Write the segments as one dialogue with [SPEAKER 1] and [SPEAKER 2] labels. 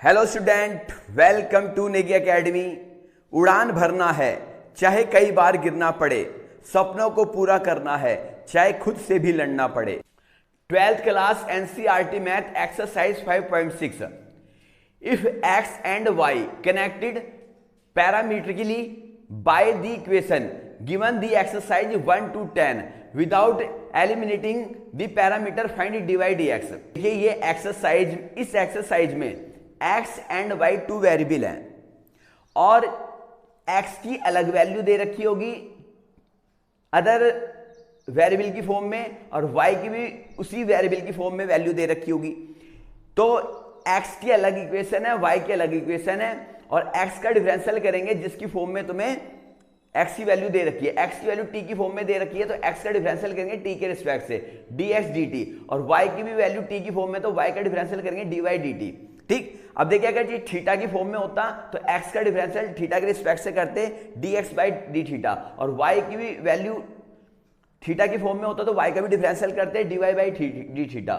[SPEAKER 1] Hello student, welcome to Negi academy. उड़ान भरना है चाहे कई बार गिरना पड़े, सपनों को पूरा करना है चाहे खुद से भी लड़ना पड़े। 12th class NCERT math exercise 5.6। If x and y connected parametrically by the equation given the exercise 1 to 10 without eliminating the parameter find dy dx। देखिए ये एक्सरसाइज, इस एक्सरसाइज में x and y two variable हैं और x की अलग value दे रखी होगी अदर वेरिएबल की फॉर्म में और y की भी उसी वेरिएबल की फॉर्म में वैल्यू दे रखी होगी। तो x की अलग इक्वेशन है, y की अलग इक्वेशन है और x का डिफरेंशियल करेंगे जिसकी फॉर्म में तुम्हें x की वैल्यू दे रखी है, x की वैल्यू t की फॉर्म में दे रखी है तो x का डिफरेंशियल करेंगे t के रिस्पेक्ट से dx dt और y की भी वैल्यू t की फॉर्म में तो y का डिफरेंशियल करेंगे dy dt। ठीक, अब देखिए अगर ये थीटा की फॉर्म में होता तो x का डिफरेंशियल थीटा के रिस्पेक्ट से करते dx बाई डी थीटा और y की भी वैल्यू थीटा की फॉर्म में होता तो y का भी डिफरेंशियल करते dy by d theta,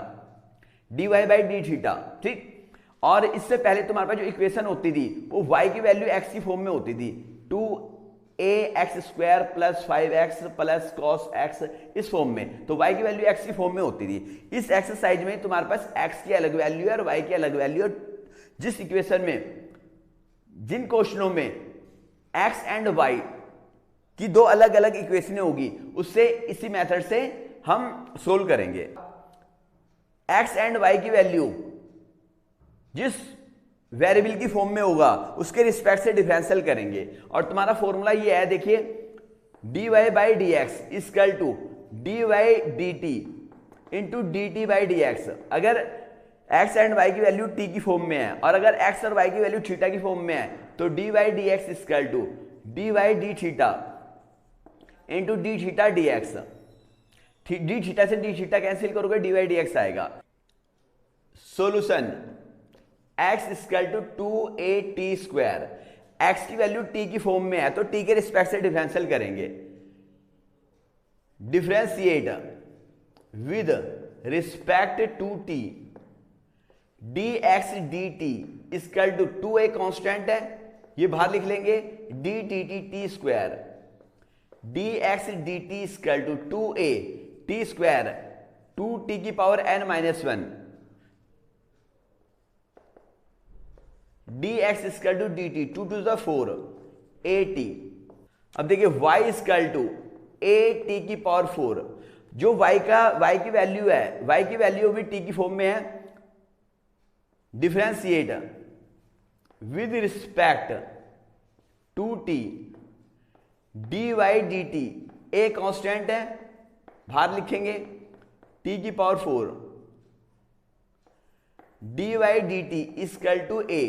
[SPEAKER 1] dy by d theta. ठीक, और इससे पहले तुम्हारे पास जो इक्वेशन होती थी वो y की वैल्यू x की फॉर्म में होती थी 2ax² plus 5x plus cos x इस फॉर्म में, तो y की वैल्यू x की फॉर्म में होती थी। इस एक्सरसाइज में तुम्हारे पास x की अलग वैल्यू है और y की अलग वैल्यू है। जिस इक्वेशन में, जिन क्वेश्चनों में x एंड y की दो अलग अलग इक्वेशनें होगी उससे इसी मेथड से हम सोल्व करेंगे। x एंड y की वैल्यू जिस वेरिएबल की फॉर्म में होगा उसके रिस्पेक्ट से डिफरेंशियल करेंगे और तुम्हारा फॉर्मूला ये है, देखिए dy by d x equal to dy dt into dt by d x. अगर x एंड y की वैल्यू t की फॉर्म में है और अगर x और y की वैल्यू थीटा की फॉर्म में है तो dy dx equal to dy d theta into d theta dx। d theta से d थीटा कैंसिल करोगे dy dx आएगा। Solution x equal to 2at²। x की वैल्यू t की फॉर्म में है तो t के रिस्पेक्ट से डिफरेंशियल करेंगे। Differentiate with respect to t dx dt equal to 2a constant है, ये बाहर लिख लेंगे dtt² dx dt equal to 2a t² 2t की power n-1 dx equal to dt 2 to the 4 at। अब देखिए y इक्वल टू at की power 4, जो y की वैल्यू है, y की वैल्यू भी t की फॉर्म में है। Differentiate with respect to t dy dt, a constant है बाहर लिखेंगे t की power 4 dy dt equal to a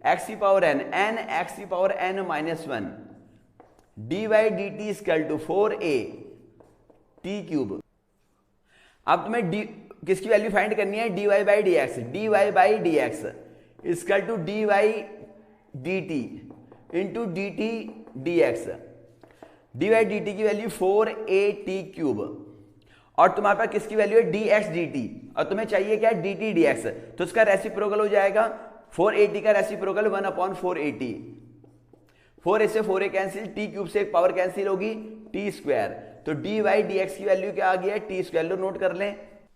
[SPEAKER 1] x की पावर n x की power n-1 dy dt equal to 4a t³। अब तुम्हें किसकी वैल्यू फाइंड करनी है, dy by d x, dy by d x equal to dy dt into dt dx। dy dt की value 4at³ और तुम्हारे पास किसकी वैल्यू है dx dt और तुम्हें चाहिए क्या dt dx, तो इसका रेसिप्रोकल हो जाएगा 4at का रेसिप्रोकल 1/4at। 4a से 4a कैंसिल, t³ से एक पावर कैंसिल होगी t², तो dy dx की वैल्यू क्या आ गया है t²। लो नोट कर लें।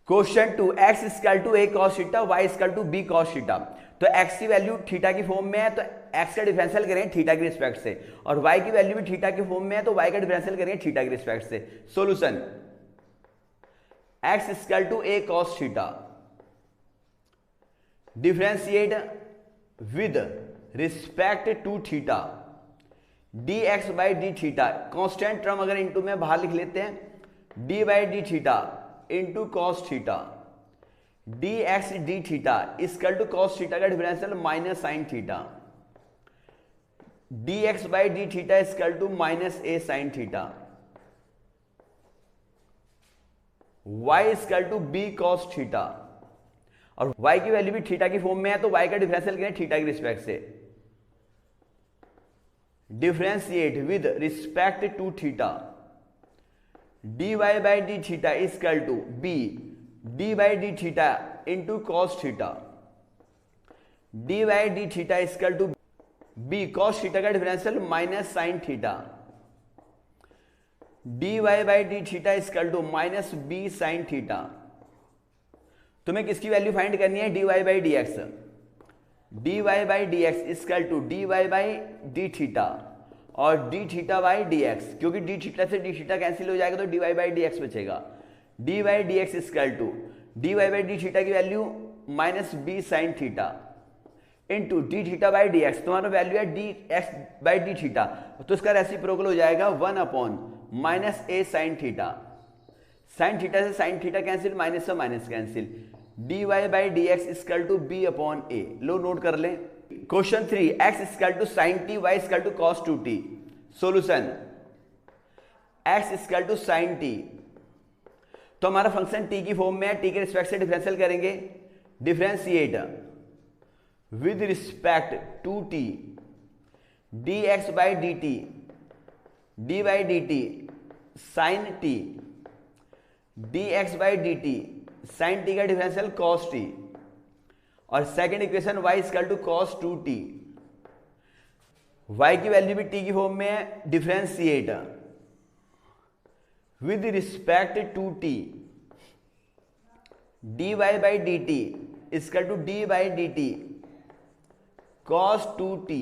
[SPEAKER 1] Question 2, x equal to a cos theta y equal to b cos theta. तो x की वैल्यू थीटा की फॉर्म में है तो x का डिफरेंशियल करेंगे थीटा के रिस्पेक्ट से और y की वैल्यू भी थीटा की फॉर्म में है तो y का डिफरेंशियल करेंगे थीटा के रिस्पेक्ट से। Solution x equal to a cos theta. Differentiate with respect to theta dx by d theta, constant term अगर इंटू में बाहर लिख लेते हैं d by d theta into cos theta dx d theta equal to cos theta का differential minus sine theta dx by d theta equal to minus a sine theta y equal to b cos theta और y की value भी theta की form में है तो y का differential करें थीटा के रिस्पेक्ट से। Differentiate with respect to theta dy by d theta equal to b d by d theta into cos theta d y d theta equal to b cos theta का differential minus sine theta, d y by d theta equal to minus b sine theta. तुम्हें किसकी value find करनी है? D y by d x, d y by d x equal to d y by d theta और d theta by d x, क्योंकि d theta से d theta cancel हो जाएगा तो d y by d x बचेगा। D y d x equal to d y by d theta की value minus b sine theta into d theta by d x, तुम्हारा value है d x by d theta, तो इसका reciprocal हो जाएगा 1 upon minus a sine theta. Sine theta से sine theta cancel, minus से minus cancel, d y by d x equal to b upon a. लो note कर लें। Question 3, x equal to sine t, y equal to cos 2t। Solution x equal to sine t, तो हमारा function T की form में है, T के respect से डिफरेंशियल करेंगे, differentiate with respect to t d x by d t d by d t sine t d x by d t sine t का differential cos t, और second equation y equal to cos 2t। y की value भी t की form में है, differentiate with respect to t dy by d t equal to d by d t cos 2t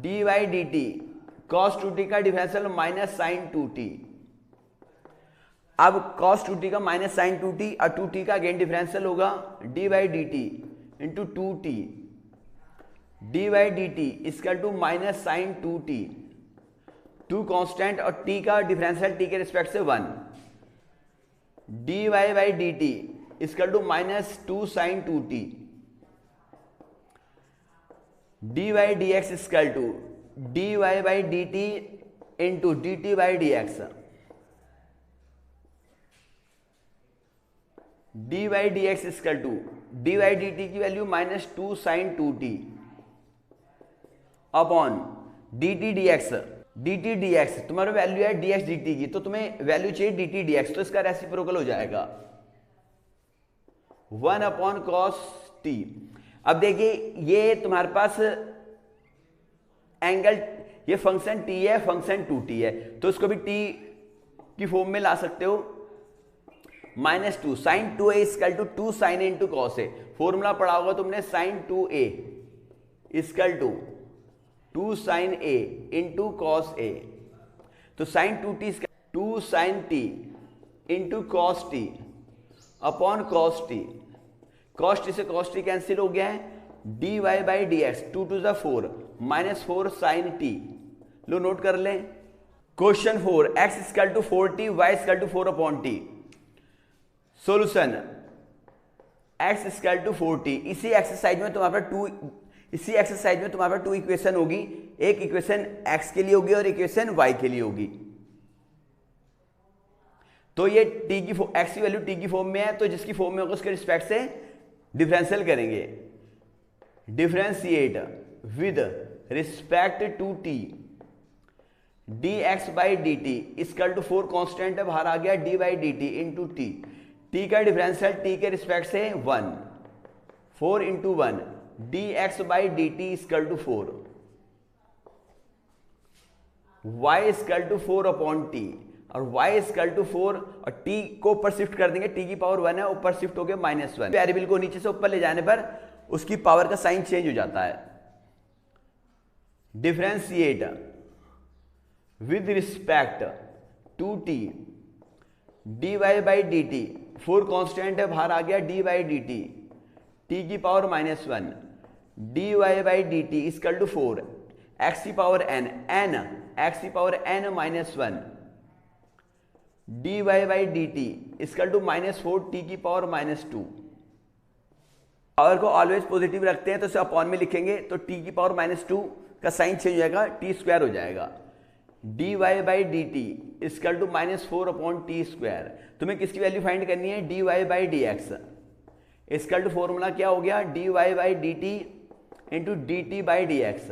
[SPEAKER 1] d by d t cos 2t का differential minus sine 2t। अब cos 2t का minus sine 2t और 2t का again differential होगा d by d t into 2t d by d t equal to minus sine 2t, 2 constant और t का differential t के respect से 1, d y by d t equal to minus 2 sine 2t, d y d x equal to d y by d t into d t by d x, d y d x equal to d y D t की value minus 2 sine 2t upon d t d x, d t d x तुम्हारा value है d x d t की, तो तुम्हें value चाहिए d t d x, तो इसका reciprocal हो जाएगा 1 अपॉन कॉस टी। अब देखिए ये तुम्हारे पास एंगल, ये फंक्शन t है, फंक्शन 2t है, तो इसको भी t की फॉर्म में ला सकते हो, minus 2 sine 2a equal to 2 sine a into cos a. Formula पढ़ा होगा तुमने, sine 2a equal to 2 sine a into cos a, तो sine 2t 2 sine t into cos t upon cos t, cos t से cos t cancel हो गया है, d y by d x 2 to the 4 minus 4 sine t. लो note कर लें। Question 4, x equal to 4t, y equal to 4 upon t. Solution x equal to 4t। इसी exercise में तुम्हारे पास 2 इक्वेशन होगी, एक इक्वेशन x के लिए होगी और इक्वेशन y के लिए होगी। तो ये t की x की वैल्यू t की फॉर्म में है, तो जिसकी फॉर्म में होगा उसके रिस्पेक्ट से डिफरेंशियल करेंगे, differentiate with respect to t d x by d t equal to 4 constant है, बाहर आ गया d by d t into t, t का डिफरेंशियल टी के रिस्पेक्ट से 1, 4 into 1 d x by d t equal to 4, y equal to 4 upon t, और y equal to 4 और t को ऊपर शिफ्ट कर देंगे, t की पावर 1 है, ऊपर शिफ्ट हो गया -1। वेरिएबल को नीचे से ऊपर ले जाने पर उसकी पावर का साइन चेंज हो जाता है। Differentiate with respect to t d y by d t, 4 constant है, बाहर आ गया d by d t, t की power -1 d y by d t equal to 4 x की पावर n, एक्स की power n -1 d y by d t equal to -4 t की power -2। Power को always positive रखते हैं तो इसे upon में लिखेंगे, तो टी की पावर -2 का साइन चेंज हो जाएगा, टी स्क्वायर हो जाएगा, d y by d t equal to -4 upon t square. तुम्हें किसकी वैल्यू फाइंड करनी है? D y by d x equal to formula क्या हो गया, d y by d t into d t by d x,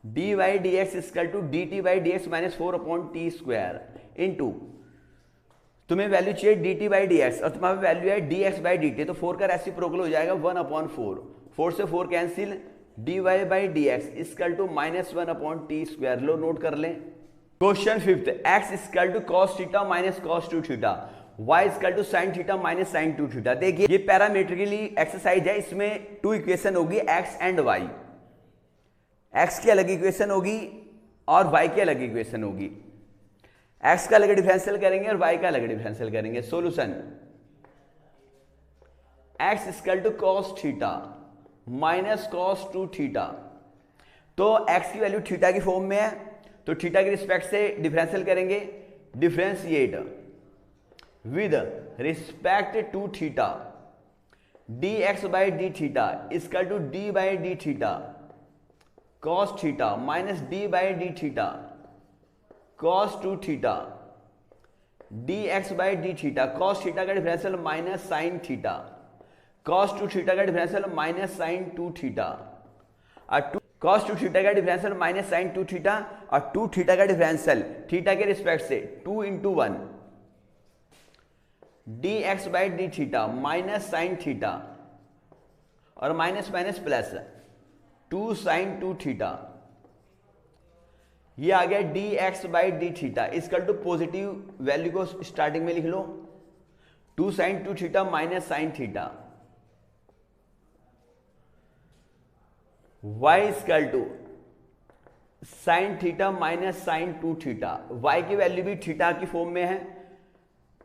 [SPEAKER 1] d y d x equal to d t by d x -4 upon t square into तुम्हें value चाहिए d t by d x और तुम्हारा value है d x by d T, तो 4 का reciprocal हो जाएगा 1/4, 4 से 4 cancel, d y by d x equal to -1/t²। लो नोट कर लें। Question 5, x equal to cos theta minus cos 2 theta, y equal to sin theta minus sin 2 theta. देखिए ये पैरामीट्रिकली एक्सरसाइज है, इसमें 2 इक्वेशन होगी x एंड y, x की अलग इक्वेशन होगी और y की अलग इक्वेशन होगी। x का अलग डिफरेंशियल करेंगे और y का अलग डिफरेंशियल करेंगे। Solution x equal to cos theta minus cos 2 theta, तो x की वैल्यू थीटा की फॉर्म में है तो थीटा के रिस्पेक्ट से डिफरेंशियल करेंगे, differentiate with respect to theta, d x by d theta equal to d by d theta cos theta minus d by d theta cos 2 theta, d x by d theta, cos theta का differential minus sin theta, cos 2 theta का differential minus sin 2 theta, और cos 2 theta का differential minus sin 2 theta, और 2 theta का differential theta के respect से 2 × 1 d x by d theta minus sin theta और minus minus plus 2 sin 2 theta, ये आ गया d x by d theta equal to positive value को स्टार्टिंग में लिख लो 2 sin 2 theta minus sin theta, y equal to sin theta minus sin 2 theta, y की value भी थीटा की फॉर्म में है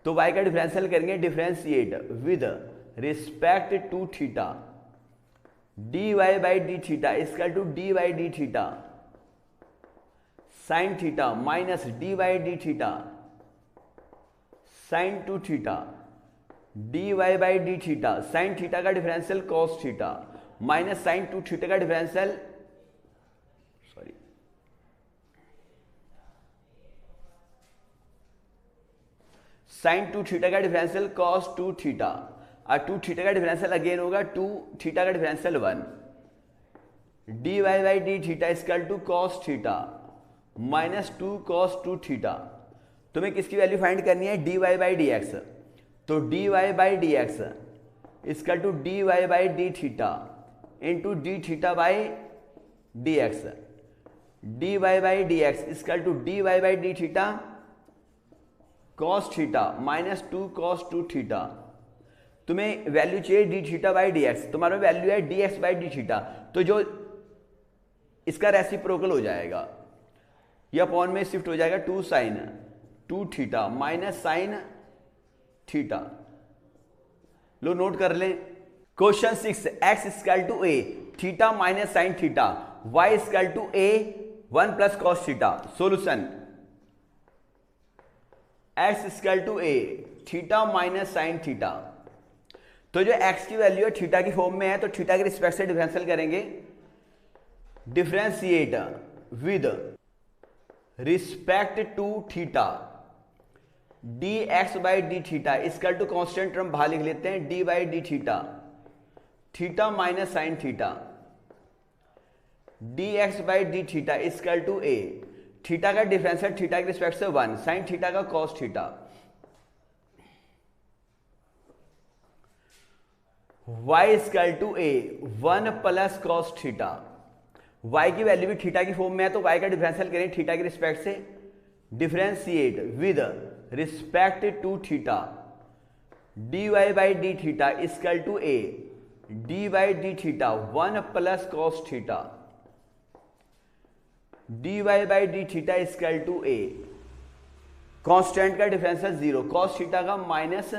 [SPEAKER 1] तो y का डिफरेंशियल करेंगे, differentiate with respect to theta, d y by d theta equal to d y d theta sin theta minus d y d theta sin 2 theta, d y by d theta, sin theta का differential cos theta minus sin 2 theta का differential sin 2 theta का differential cos 2 theta, और 2 theta का differential again होगा 2 theta का differential 1, d y by d theta equal to cos theta minus 2 cos 2 theta. तुम्हें किसकी value find करनी है, d y by d x, तो d y by d x equal to d y by d theta into d theta by d x, d y by d x equal to d y by d theta cos theta minus 2 cos 2 theta. तुम्हें value चाहिए d theta by d x, तुम्हारा value है d x by d theta, तो जो इसका reciprocal हो जाएगा ये अपॉन में शिफ्ट हो जाएगा 2 sin 2 theta minus sin theta. लो नोट कर लें। Question 6, x equal to a theta minus sin theta, y equal to a 1 plus cos theta. Solution x equal to a theta minus sin theta, तो जो x की value है theta की form में है तो थीटा के रिस्पेक्ट से डिफरेंशियल करेंगे, differentiate with respect to theta, d x by d theta equal to constant term बाहर लिख लेते हैं d by d theta, theta minus sine theta, d x by d theta equal to a, theta का differential theta के respect से 1, sine theta का cos theta, y equal to a 1 plus cos theta, y की value भी theta की form में है तो y का डिफरेंशियल करें थीटा के रिस्पेक्ट से, differentiate with respect to theta, d y by d theta equal to a d by d theta 1 plus cos theta, d y by d theta equal to a, constant का differential 0, cos theta का minus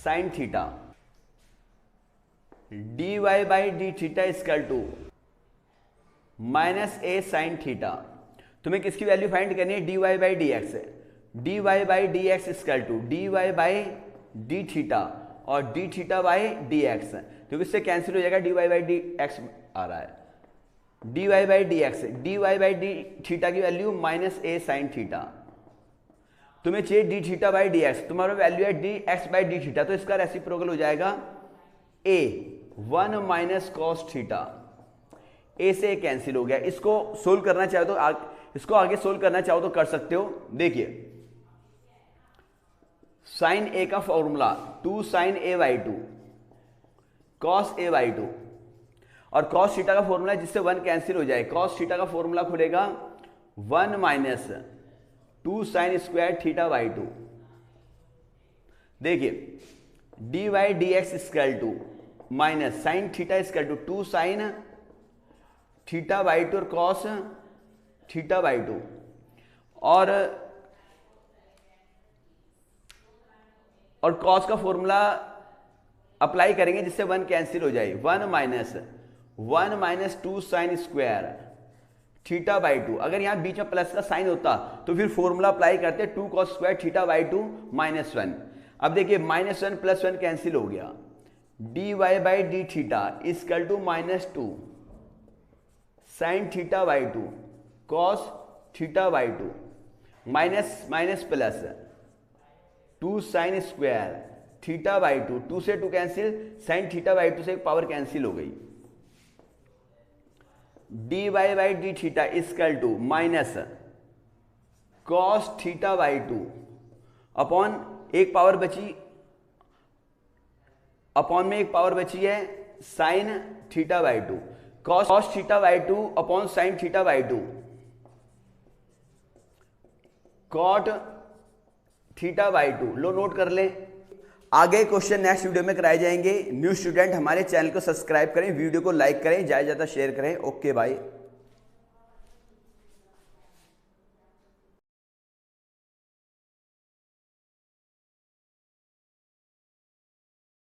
[SPEAKER 1] sine theta, d y by d theta equal to minus a sine theta. तुम्हें किसकी value find करनी है, d y by d x, d y by d x equal to d y by d theta और d theta by d x, क्योंकि इससे cancel हो जाएगा, d y by d x आ रहा है, d y by d x, d y by d theta की value minus a sine theta, तुम्हें चाहिए d theta by d x, तुम्हारा वैल्यू है d x by d theta, तो इसका रेसिप्रोकल हो जाएगा a 1 minus cos theta, a से कैंसिल हो गया। इसको सोल्व करना चाहो तो इसको आगे सोल्व करना चाहो तो कर सकते हो। देखिए साइन ए का formula 2 sine a by 2 cos a by 2, और कॉस थीटा का फॉर्मूला जिससे 1 कैंसिल हो जाए, कॉस थीटा का फॉर्मूला खुलेगा 1 minus 2 sine square theta by 2। देखिए d y d x square two minus sine theta square two 2 sine theta by 2 और cos theta by 2, और कॉस का फॉर्मूला अप्लाई करेंगे जिससे 1 कैंसिल हो जाए, 1 minus 2 sine square theta by 2। अगर यहां बीच में प्लस का साइन होता तो फिर फॉर्मूला अप्लाई करते 2 cos square theta by 2 minus 1। अब देखिए -1 + 1 कैंसिल हो गया, d y by d theta equal to -2 sine theta by 2 cos theta by 2 minus plus 2 sine square theta by 2, 2 से 2 कैंसिल, साइन थीटा बाई 2 से एक power cancel हो गई, d y by d theta equal to minus cos theta by 2 upon एक power बची, upon में एक power बची है sine theta by 2, cos theta by 2 upon sine theta by 2 cot theta by 2। लो नोट कर ले। आगे क्वेश्चन नेक्स्ट वीडियो में कराए जाएंगे। न्यू स्टूडेंट हमारे चैनल को सब्सक्राइब करें, वीडियो को लाइक करें, ज़्यादा से ज़्यादा शेयर करें। Okay bye.